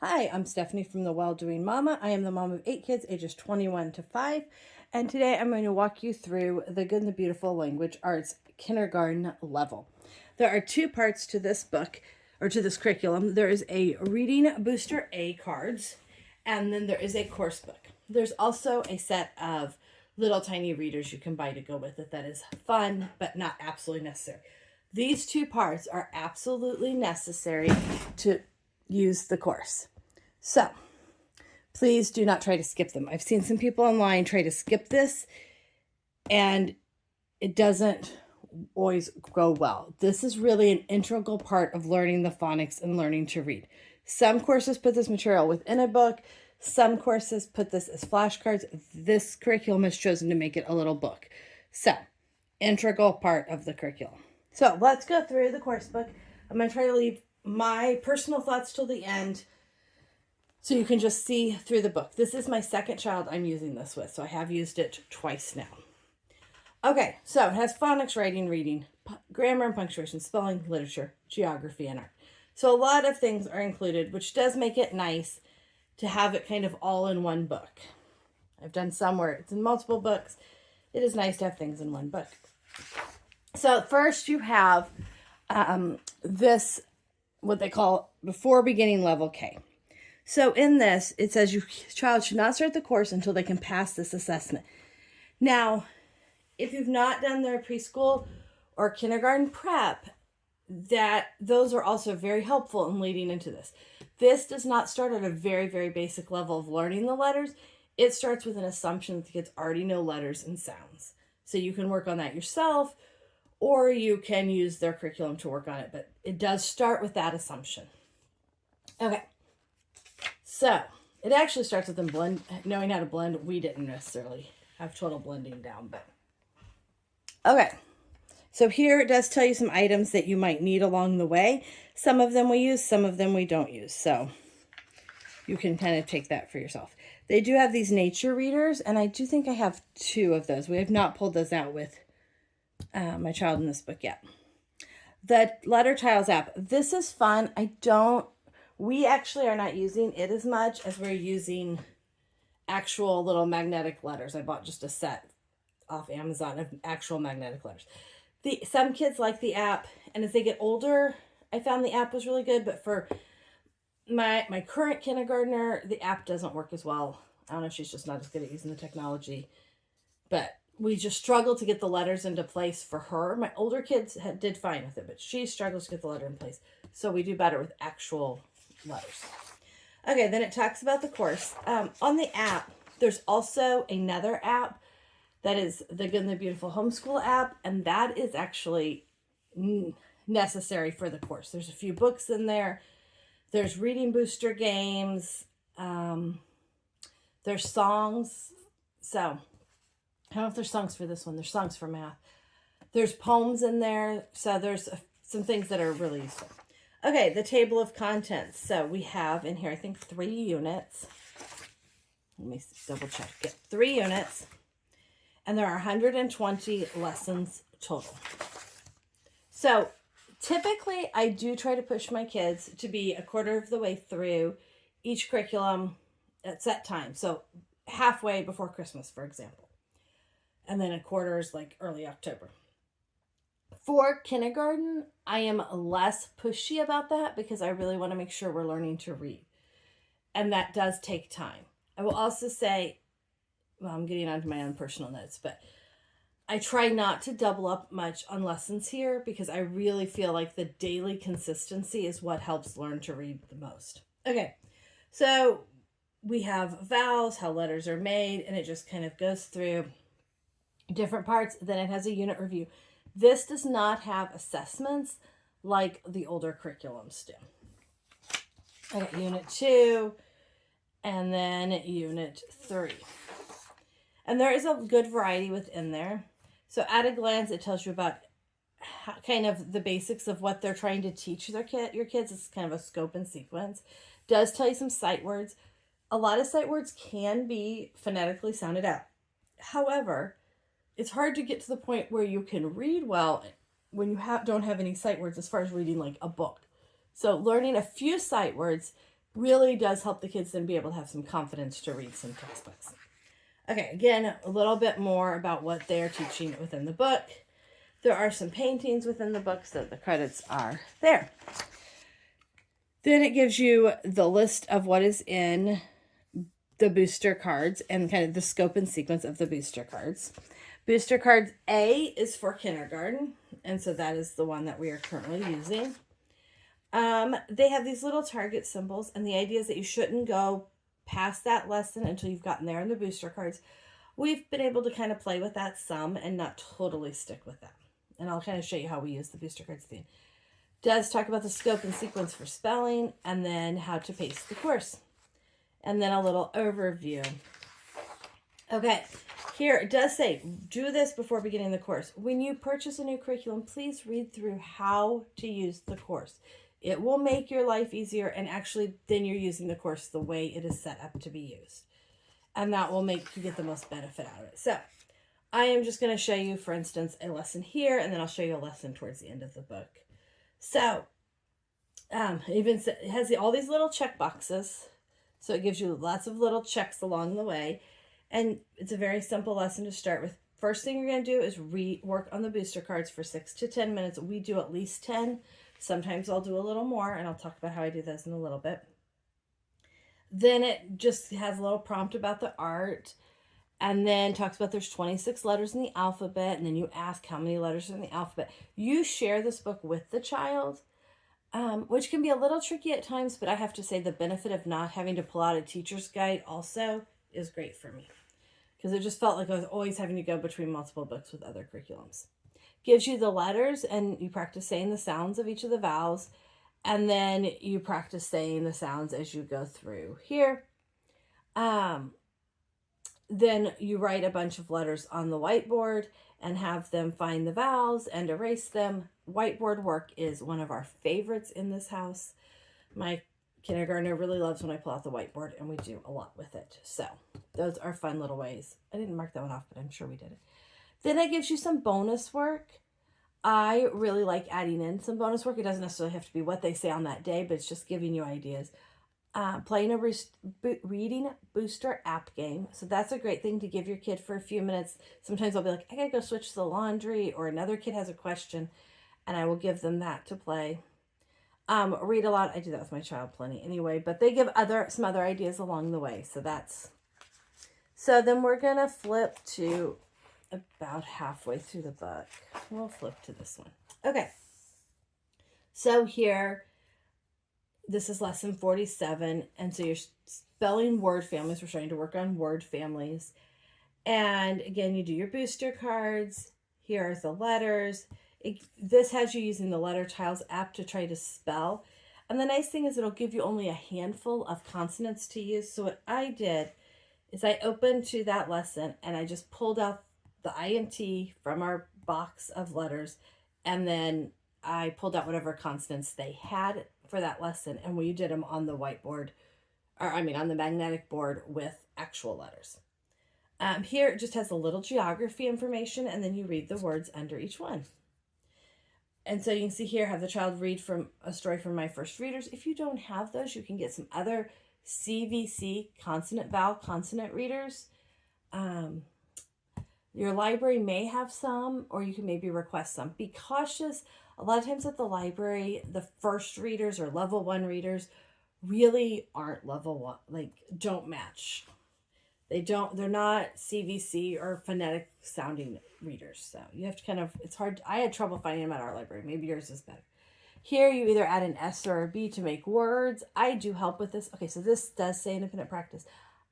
Hi, I'm Stephanie from The Well-Doing Mama. I am the mom of 8 kids ages 21 to 5, and today I'm going to walk you through The Good and the Beautiful Language Arts kindergarten level. There are 2 parts to this book, or to this curriculum. There is a Reading Booster A cards, and then there is a course book. There's also a set of little tiny readers you can buy to go with it that is fun, but not absolutely necessary. These 2 parts are absolutely necessary to use the course. So, please do not try to skip them. I've seen some people online try to skip this, and it doesn't always go well. This is really an integral part of learning the phonics and learning to read. Some courses put this material within a book. Some courses put this as flashcards. This curriculum has chosen to make it a little book. So, integral part of the curriculum. So, let's go through the course book. I'm going to try to leave my personal thoughts till the end, so you can just see through the book. This is my second child I'm using this with, so I have used it twice now. Okay, so it has phonics, writing, reading, grammar and punctuation, spelling, literature, geography, and art. So a lot of things are included, which does make it nice to have it kind of all in one book. I've done some where it's in multiple books. It is nice to have things in one book. So first you have this, what they call before beginning level K. So in this, it says your child should not start the course until they can pass this assessment. Now, if you've not done their preschool or kindergarten prep, those are also very helpful in leading into this. This does not start at a very, very basic level of learning the letters. It starts with an assumption that the kids already know letters and sounds. So you can work on that yourself, or you can use their curriculum to work on it, but it does start with that assumption. Okay. So, it actually starts with them knowing how to blend. We didn't necessarily have total blending down, but... Okay, so here it does tell you some items that you might need along the way. Some of them we use, some of them we don't use, so you can kind of take that for yourself. They do have these nature readers, and I do think I have 2 of those. We have not pulled those out with my child in this book yet. The Letter Tiles app. This is fun. We actually are not using it as much as we're using actual little magnetic letters. I bought just a set off Amazon of actual magnetic letters. Some kids like the app, and as they get older, I found the app was really good, but for my current kindergartner, the app doesn't work as well. I don't know if she's just not as good at using the technology, but we just struggled to get the letters into place for her. My older kids did fine with it, but she struggles to get the letter in place. So we do better with actual letters. Okay, then it talks about the course. On the app, there's also another app that is the Good and the Beautiful Homeschool app, and that is actually necessary for the course. There's a few books in there. There's reading booster games. There's songs. So, I don't know if there's songs for this one. There's songs for math. There's poems in there. So, there's some things that are really useful. Okay, the table of contents. So we have in here, I think, 3 units. Let me double check. Get 3 units. And there are 120 lessons total. So typically, I do try to push my kids to be a quarter of the way through each curriculum at set time. So halfway before Christmas, for example. And then a quarter is like early October. For kindergarten, I am less pushy about that because I really want to make sure we're learning to read. And that does take time. I will also say, well, I'm getting onto my own personal notes, but I try not to double up much on lessons here because I really feel like the daily consistency is what helps learn to read the most. Okay, so we have vowels, how letters are made, and it just kind of goes through different parts. Then it has a unit review. This does not have assessments like the older curriculums do. Okay, Unit 2, and then Unit 3. And there is a good variety within there. So at a glance, it tells you about kind of the basics of what they're trying to teach your kids. It's kind of a scope and sequence. Does tell you some sight words. A lot of sight words can be phonetically sounded out. However, it's hard to get to the point where you can read well when you don't have any sight words as far as reading like a book. So learning a few sight words really does help the kids then be able to have some confidence to read some textbooks. Okay, again, a little bit more about what they're teaching within the book. There are some paintings within the book, so the credits are there. Then it gives you the list of what is in the booster cards and kind of the scope and sequence of the booster cards. Booster card A is for kindergarten, and so that is the one that we are currently using. They have these little target symbols, and the idea is that you shouldn't go past that lesson until you've gotten there in the booster cards. We've been able to kind of play with that some and not totally stick with them. And I'll kind of show you how we use the booster cards theme. Does talk about the scope and sequence for spelling, and then how to pace the course. And then a little overview. Okay, here it does say, do this before beginning the course. When you purchase a new curriculum, please read through how to use the course. It will make your life easier, and actually then you're using the course the way it is set up to be used. And that will make you get the most benefit out of it. So I am just going to show you, for instance, a lesson here, and then I'll show you a lesson towards the end of the book. So it has all these little check boxes. So it gives you lots of little checks along the way. And it's a very simple lesson to start with. First thing you're going to do is work on the booster cards for 6 to 10 minutes. We do at least 10. Sometimes I'll do a little more, and I'll talk about how I do those in a little bit. Then it just has a little prompt about the art, and then talks about there's 26 letters in the alphabet, and then you ask how many letters are in the alphabet. You share this book with the child, which can be a little tricky at times, but I have to say the benefit of not having to pull out a teacher's guide also is great for me, because it just felt like I was always having to go between multiple books with other curriculums. Gives you the letters, and you practice saying the sounds of each of the vowels, and then you practice saying the sounds as you go through here. Then you write a bunch of letters on the whiteboard and have them find the vowels and erase them. Whiteboard work is one of our favorites in this house. My kindergartner really loves when I pull out the whiteboard, and we do a lot with it. So those are fun little ways. I didn't mark that one off, but I'm sure we did it. Then it gives you some bonus work. I really like adding in some bonus work. It doesn't necessarily have to be what they say on that day, but it's just giving you ideas. Playing a reading booster app game. So that's a great thing to give your kid for a few minutes. Sometimes I'll be like, I gotta go switch the laundry, or another kid has a question, and I will give them that to play. Read a lot. I do that with my child plenty anyway, but they give some other ideas along the way. So then we're gonna flip to about halfway through the book. We'll flip to this one. Okay. So here, this is lesson 47. And so you're spelling word families. We're trying to work on word families. And again, you do your booster cards. Here are the letters. This has you using the Letter Tiles app to try to spell. And the nice thing is it'll give you only a handful of consonants to use. So what I did is I opened to that lesson, and I just pulled out the INT from our box of letters, and then I pulled out whatever consonants they had for that lesson, and we did them on the whiteboard, on the magnetic board with actual letters. Here it just has a little geography information, and then you read the words under each one. And so you can see here, have the child read from a story from My First Readers. If you don't have those, you can get some other CVC, consonant vowel consonant readers. Your library may have some, or you can maybe request some. Be cautious. A lot of times at the library, the first readers or level 1 readers really aren't level 1, don't match. They're not CVC or phonetic sounding readers. So you have to it's hard. I had trouble finding them at our library. Maybe yours is better. Here you either add an S or a B to make words. I do help with this. Okay, so this does say independent practice.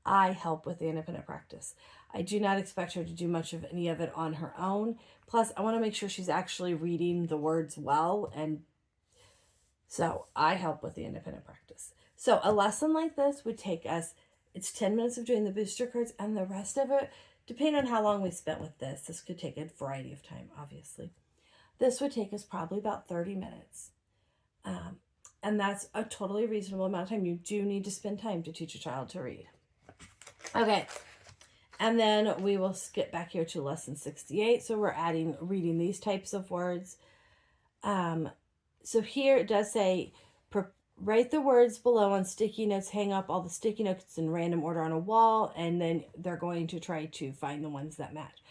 I help with the independent practice. I do not expect her to do much of any of it on her own. Plus, I want to make sure she's actually reading the words well. And so I help with the independent practice. So a lesson like this would take us, it's 10 minutes of doing the booster cards, and the rest of it, depending on how long we spent with this could take a variety of time, obviously. This would take us probably about 30 minutes. And that's a totally reasonable amount of time. You do need to spend time to teach a child to read. Okay. And then we will skip back here to lesson 68. So we're reading these types of words. So here it does say write the words below on sticky notes, hang up all the sticky notes in random order on a wall, and then they're going to try to find the ones that match.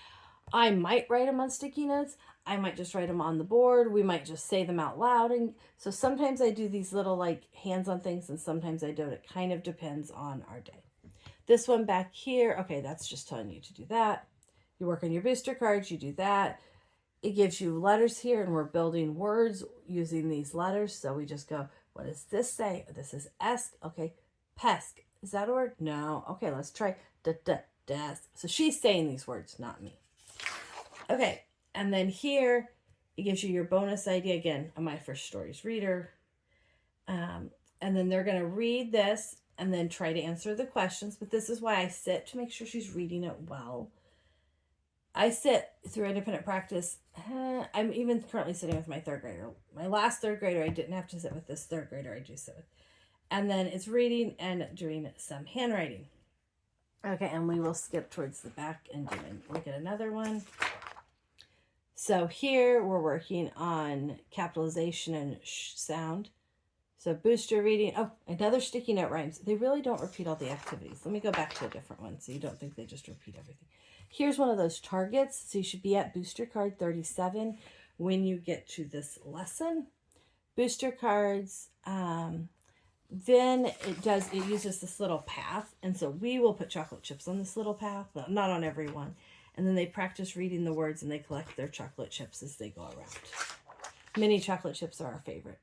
I might write them on sticky notes. I might just write them on the board. We might just say them out loud. And so sometimes I do these little like hands-on things and sometimes I don't. It kind of depends on our day. This one back here, okay, that's just telling you to do that. You work on your booster cards, you do that. It gives you letters here and we're building words using these letters. So we just go, what does this say? This is esk. Okay, pesk. Is that a word? No. Okay, let's try desk. So she's saying these words, not me. Okay, and then here it gives you your bonus idea. Again, I'm my first stories reader. And then they're going to read this and then try to answer the questions. But this is why I sit to make sure she's reading it well. I sit through independent practice. I'm even currently sitting with my third grader. My last third grader, I didn't have to sit with. This third grader, I do sit with. And then it's reading and doing some handwriting. Okay, and we will skip towards the back and look at another one. So here we're working on capitalization and sound. So booster reading. Oh, another sticky note rhymes. They really don't repeat all the activities. Let me go back to a different one so you don't think they just repeat everything. Here's one of those targets. So you should be at booster card 37 when you get to this lesson. Booster cards. Then it uses this little path. And so we will put chocolate chips on this little path, not on every one. And then they practice reading the words and they collect their chocolate chips as they go around. Mini chocolate chips are our favorite.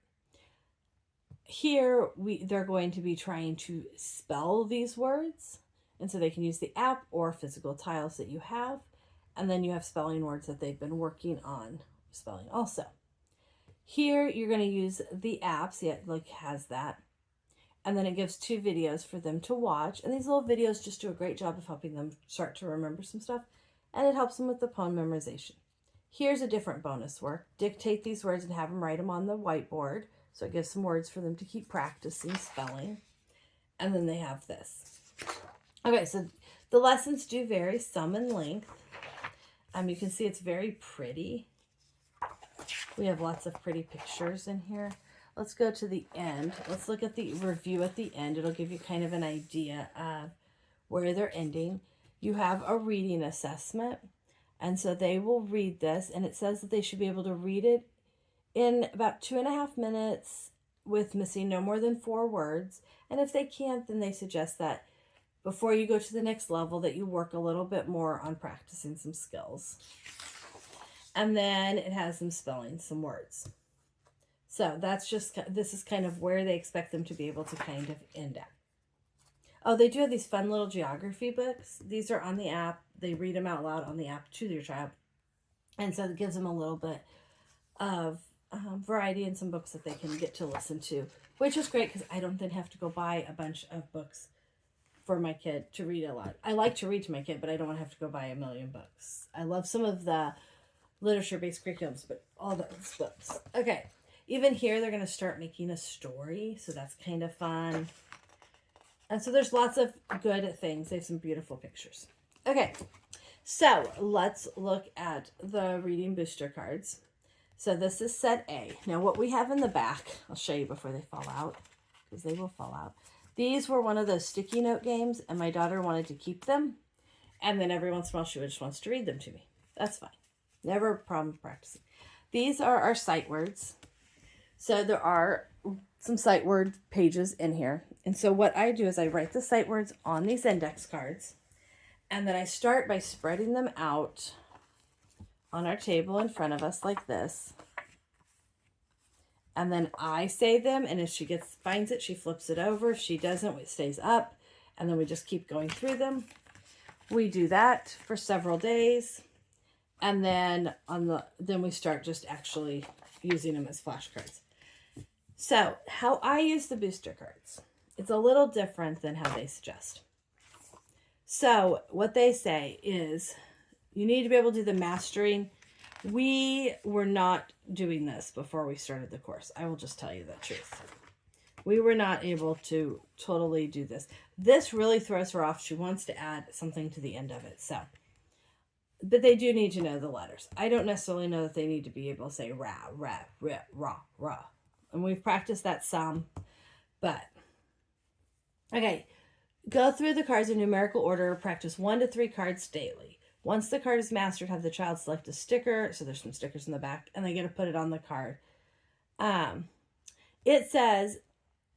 Here, they're going to be trying to spell these words. And so they can use the app or physical tiles that you have. And then you have spelling words that they've been working on spelling also. Here, you're going to use the app. See, it like has that. And then it gives 2 videos for them to watch. And these little videos just do a great job of helping them start to remember some stuff. And it helps them with the poem memorization. Here's a different bonus work. Dictate these words and have them write them on the whiteboard. So it gives some words for them to keep practicing spelling. And then they have this. Okay, so the lessons do vary, some in length. You can see it's very pretty. We have lots of pretty pictures in here. Let's go to the end. Let's look at the review at the end. It'll give you kind of an idea of where they're ending. You have a reading assessment. And so they will read this. And it says that they should be able to read it in about 2.5 minutes with missing no more than 4 words. And if they can't, then they suggest that before you go to the next level that you work a little bit more on practicing some skills. And then it has them spelling some words. So this is kind of where they expect them to be able to kind of end at. Oh, they do have these fun little geography books. These are on the app. They read them out loud on the app to their child. And so it gives them a little bit of variety and some books that they can get to listen to, which is great because I don't then have to go buy a bunch of books for my kid to read a lot. I like to read to my kid, but I don't want to have to go buy a million books. I love some of the literature-based curriculums, but all those books. Okay, even here they're going to start making a story, so that's kind of fun. And so there's lots of good things. They have some beautiful pictures. Okay, so let's look at the reading booster cards. So this is set A. Now what we have in the back, I'll show you before they fall out, because they will fall out. These were one of those sticky note games, and my daughter wanted to keep them. And then every once in a while, she just wants to read them to me. That's fine. Never a problem practicing. These are our sight words. So there are some sight word pages in here. And so what I do is I write the sight words on these index cards. And then I start by spreading them out on our table in front of us like this. And then I say them, and if she finds it, she flips it over. If she doesn't, it stays up. And then we just keep going through them. We do that for several days. And then then we start just actually using them as flashcards. So how I use the booster cards, it's a little different than how they suggest. So what they say is you need to be able to do the mastering. We were not doing this before we started the course. I will just tell you the truth. We were not able to totally do this. This really throws her off. She wants to add something to the end of it. So, but they do need to know the letters. I don't necessarily know that they need to be able to say ra, ra, ra, ra, ra. And we've practiced that some, But, okay, go through the cards in numerical order. Practice 1 to 3 cards daily. Once the card is mastered, have the child select a sticker. So there's some stickers in the back, and they get to put it on the card. It says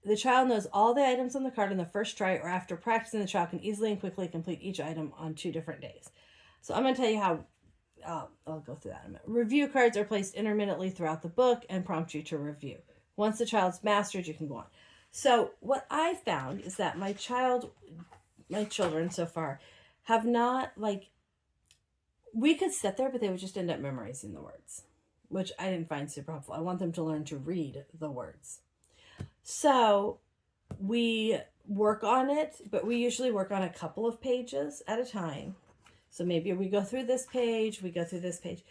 the child knows all the items on the card on the first try, or after practicing, the child can easily and quickly complete each item on 2 different days. So I'm going to tell you how. I'll go through that in a minute. Review cards are placed intermittently throughout the book and prompt you to review. Once the child's mastered, you can go on. So what I found is that my children so far have not, like, we could sit there, but they would just end up memorizing the words, which I didn't find super helpful. I want them to learn to read the words. So we work on it, but we usually work on a couple of pages at a time. So maybe we go through this page, we go through this page.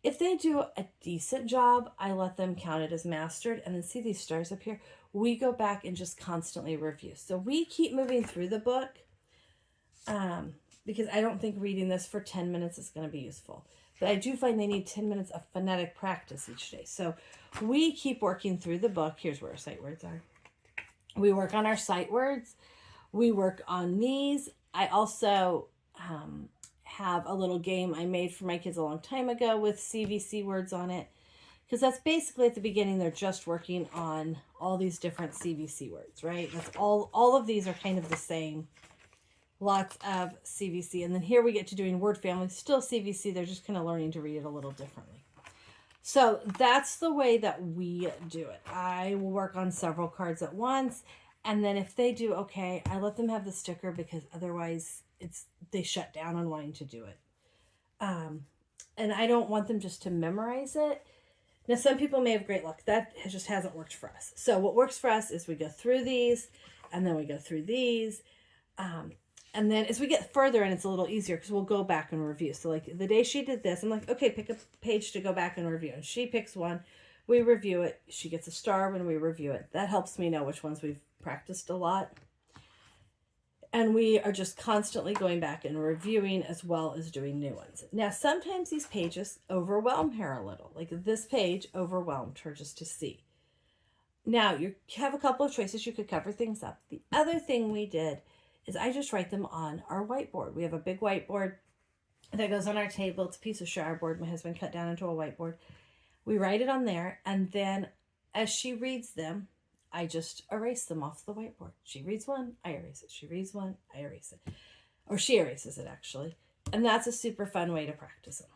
If they do a decent job, I let them count it as mastered. And then see these stars up here? We go back and just constantly review. So we keep moving through the book because I don't think reading this for 10 minutes is going to be useful. But I do find they need 10 minutes of phonetic practice each day. So we keep working through the book. Here's where our sight words are. We work on our sight words. We work on these. I also have a little game I made for my kids a long time ago with CVC words on it. Because that's basically at the beginning, they're just working on all these different CVC words, right? That's all of these are kind of the same. Lots of CVC. And then here we get to doing word families, still CVC. They're just kind of learning to read it a little differently. So that's the way that we do it. I will work on several cards at once. And then if they do okay, I let them have the sticker because otherwise they shut down on wanting to do it. And I don't want them just to memorize it. Now, some people may have great luck. That just hasn't worked for us. So what works for us is we go through these, and then we go through these. And then as we get further in, it's a little easier because we'll go back and review. So like the day she did this, I'm like, okay, pick a page to go back and review. And she picks one. We review it. She gets a star when we review it. That helps me know which ones we've practiced a lot. And we are just constantly going back and reviewing as well as doing new ones. Now, sometimes these pages overwhelm her a little. Like this page overwhelmed her just to see. Now, you have a couple of choices. You could cover things up. The other thing we did is I just write them on our whiteboard. We have a big whiteboard that goes on our table. It's a piece of chardboard my husband cut down into a whiteboard. We write it on there, and then as she reads them, I just erase them off the whiteboard. She reads one, I erase it. She reads one, I erase it. Or she erases it, actually. And that's a super fun way to practice them.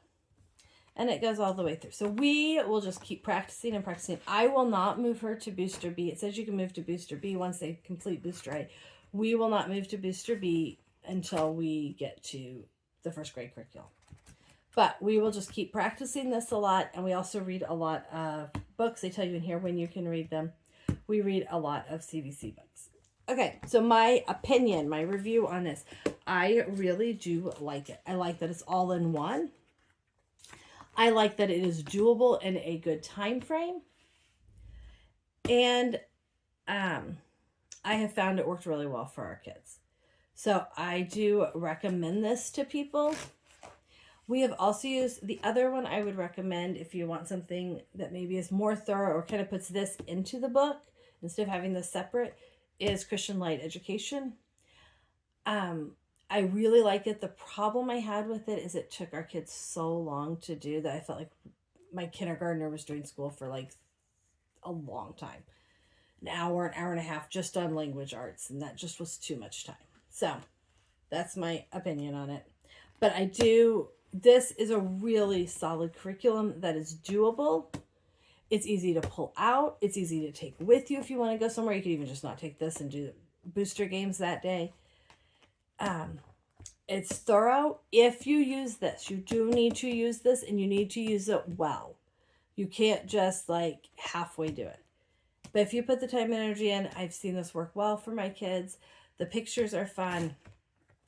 And it goes all the way through. So we will just keep practicing and practicing. I will not move her to Booster B. It says you can move to Booster B once they complete Booster A. We will not move to Booster B until we get to the first grade curriculum. But we will just keep practicing this a lot. And we also read a lot of books. They tell you in here when you can read them. We read a lot of CVC books. Okay, so my opinion, my review on this, I really do like it. I like that it's all in one. I like that it is doable in a good time frame. And I have found it worked really well for our kids. So I do recommend this to people. We have also used the other one I would recommend if you want something that maybe is more thorough or kind of puts this into the book instead of having this separate, is Christian Light Education. I really like it. The problem I had with it is it took our kids so long to do that I felt like my kindergartner was doing school for like a long time. An hour and a half just on language arts, and that just was too much time. So that's my opinion on it. But this is a really solid curriculum that is doable. It's easy to pull out. It's easy to take with you if you want to go somewhere. You could even just not take this and do booster games that day. It's thorough. If you use this, you do need to use this, and you need to use it well. You can't just like halfway do it. But if you put the time and energy in, I've seen this work well for my kids. The pictures are fun,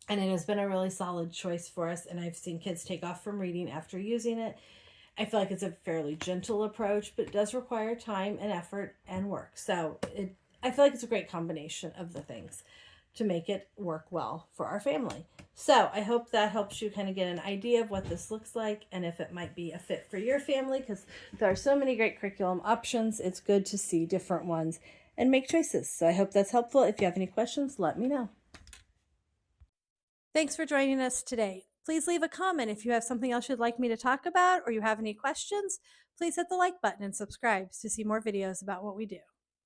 and it has been a really solid choice for us. And I've seen kids take off from reading after using it. I feel like it's a fairly gentle approach, but it does require time and effort and work. So I feel like it's a great combination of the things to make it work well for our family. So I hope that helps you kind of get an idea of what this looks like and if it might be a fit for your family, because there are so many great curriculum options. It's good to see different ones and make choices. So I hope that's helpful. If you have any questions, let me know. Thanks for joining us today. Please leave a comment if you have something else you'd like me to talk about or you have any questions. Please hit the like button and subscribe to see more videos about what we do.